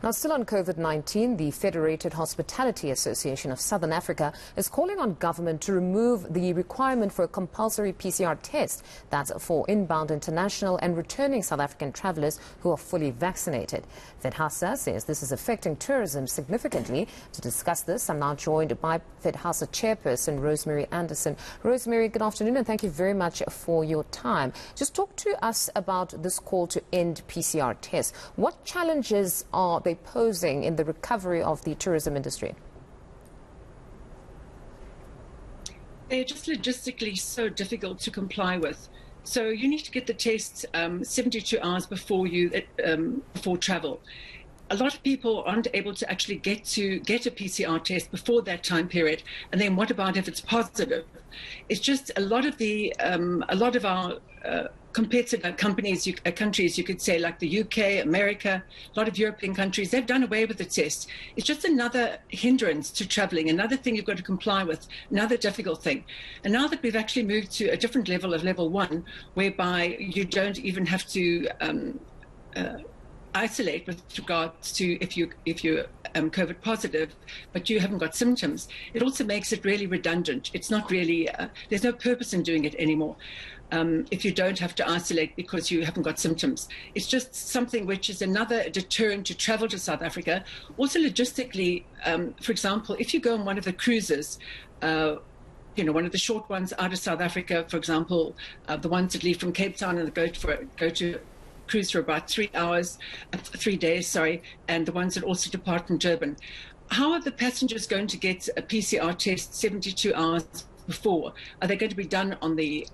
Now, still on COVID-19, the Federated Hospitality Association of Southern Africa is calling on government to remove the requirement for a compulsory PCR test. That's for inbound international and returning South African travellers who are fully vaccinated. FEDHASA says this is affecting tourism significantly. To discuss this, I'm now joined by FEDHASA Chairperson Rosemary Anderson. Rosemary, good afternoon and thank you very much for your time. Just talk to us about this call to end PCR tests. What challenges are they posing in the recovery of the tourism industry? They're just logistically so difficult to comply with. So you need to get the test 72 hours before travel. A lot of people aren't able to actually get a PCR test before that time period. And then what about if it's positive? It's just a lot of our compared to countries, you could say, like the UK, America, a lot of European countries, they've done away with the test. It's just another hindrance to traveling, another thing you've got to comply with, another difficult thing. And now that we've actually moved to a different level of level 1, whereby you don't even have to isolate with regards to if you're COVID positive, but you haven't got symptoms, it also makes it really redundant. It's not really, there's no purpose in doing it anymore. If you don't have to isolate because you haven't got symptoms. It's just something which is another deterrent to travel to South Africa. Also logistically, for example, if you go on one of the cruises, one of the short ones out of South Africa, for example, the ones that leave from Cape Town and go to cruise for about 3 days, and the ones that also depart from Durban. How are the passengers going to get a PCR test 72 hours before? Are they going to be done on the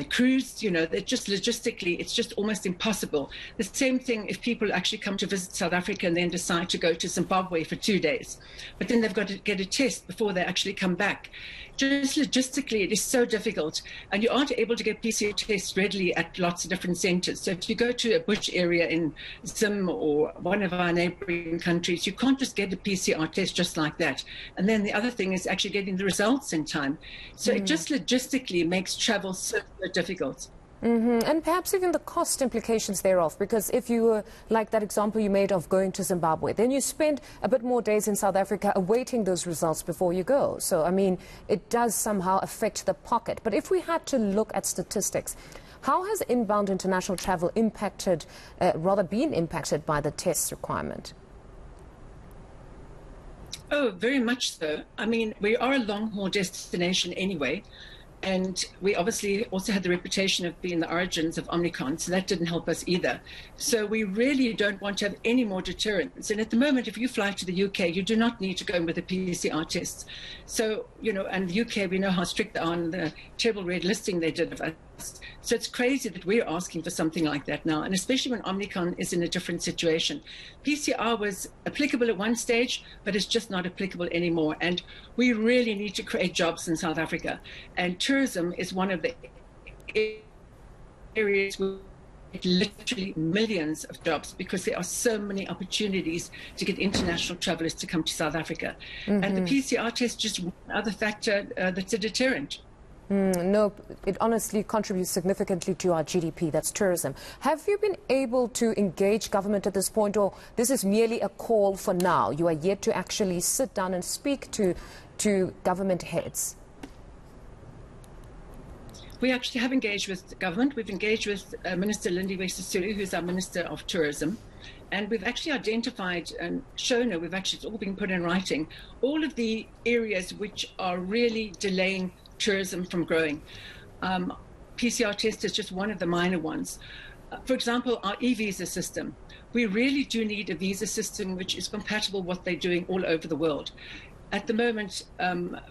cruise? They're just logistically, it's just almost impossible. The same thing if people actually come to visit South Africa and then decide to go to Zimbabwe for 2 days, but then they've got to get a test before they actually come back. Just logistically, it is so difficult, and you aren't able to get PCR tests readily at lots of different centres. So if you go to a bush area in Zim or one of our neighbouring countries, you can't just get a PCR test just like that. And then the other thing is actually getting the results in time. So it just logistically makes travel so difficult. And perhaps even the cost implications thereof, because if you were like that example you made of going to Zimbabwe, then you spend a bit more days in South Africa awaiting those results before you go. So, I mean, it does somehow affect the pocket. But if we had to look at statistics, how has inbound international travel been impacted by the test requirement? Oh, very much so. I mean, we are a long-haul destination anyway. And we obviously also had the reputation of being the origins of Omicron, so that didn't help us either. So we really don't want to have any more deterrents. And at the moment, if you fly to the UK, you do not need to go in with a PCR test. So, and the UK, we know how strict they are on the terrible red listing they did of us. So it's crazy that we're asking for something like that now, and especially when Omicron is in a different situation. PCR was applicable at one stage, but it's just not applicable anymore. And we really need to create jobs in South Africa. And tourism is one of the areas where literally millions of jobs, because there are so many opportunities to get international travellers to come to South Africa. And the PCR test is just one other factor that's a deterrent. No, it honestly contributes significantly to our GDP, that's tourism. Have you been able to engage government at this point, or this is merely a call for now? You are yet to actually sit down and speak to government heads? We actually have engaged with government. We've engaged with Minister Lindiwe Sisulu, who's our Minister of Tourism. And we've actually identified and shown her, it's all been put in writing, all of the areas which are really delaying tourism from growing. PCR test is just one of the minor ones. For example, our e-visa system. We really do need a visa system which is compatible with what they're doing all over the world. At the moment,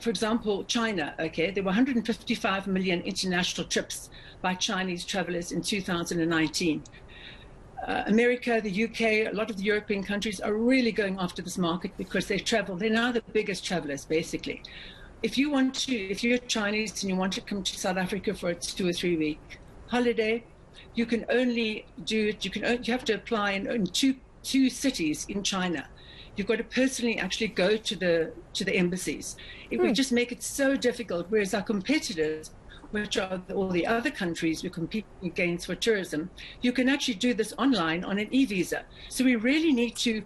for example, China, there were 155 million international trips by Chinese travelers in 2019. America, the UK, a lot of the European countries are really going after this market because they're now the biggest travelers, basically. If you're Chinese and you want to come to South Africa for a 2 or 3 week holiday, you can only do it. You have to apply in two cities in China. You've got to personally actually go to the embassies. It would just make it so difficult. Whereas our competitors which are all the other countries we're competing against for tourism, you can actually do this online on an e-visa. So we really need to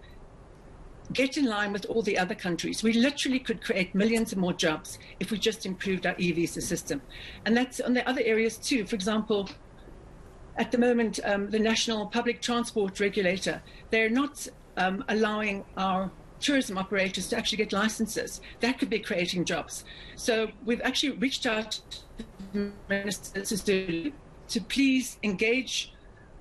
get in line with all the other countries. We literally could create millions of more jobs if we just improved our e-visa system. And that's on the other areas too. For example, at the moment, the National Public Transport Regulator, they're not allowing our tourism operators to actually get licenses. That could be creating jobs. So we've actually reached out to Minister to please engage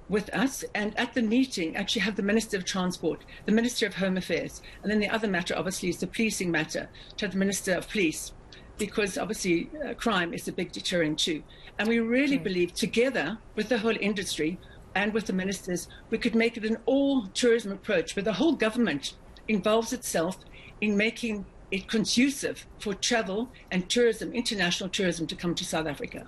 with us, and at the meeting actually have the Minister of Transport, the Minister of Home Affairs, and then the other matter obviously is the policing matter, to have the Minister of Police, because obviously crime is a big deterrent too. And we really believe together with the whole industry and with the ministers, we could make it an all tourism approach where the whole government involves itself in making it conducive for travel and tourism, international tourism, to come to South Africa.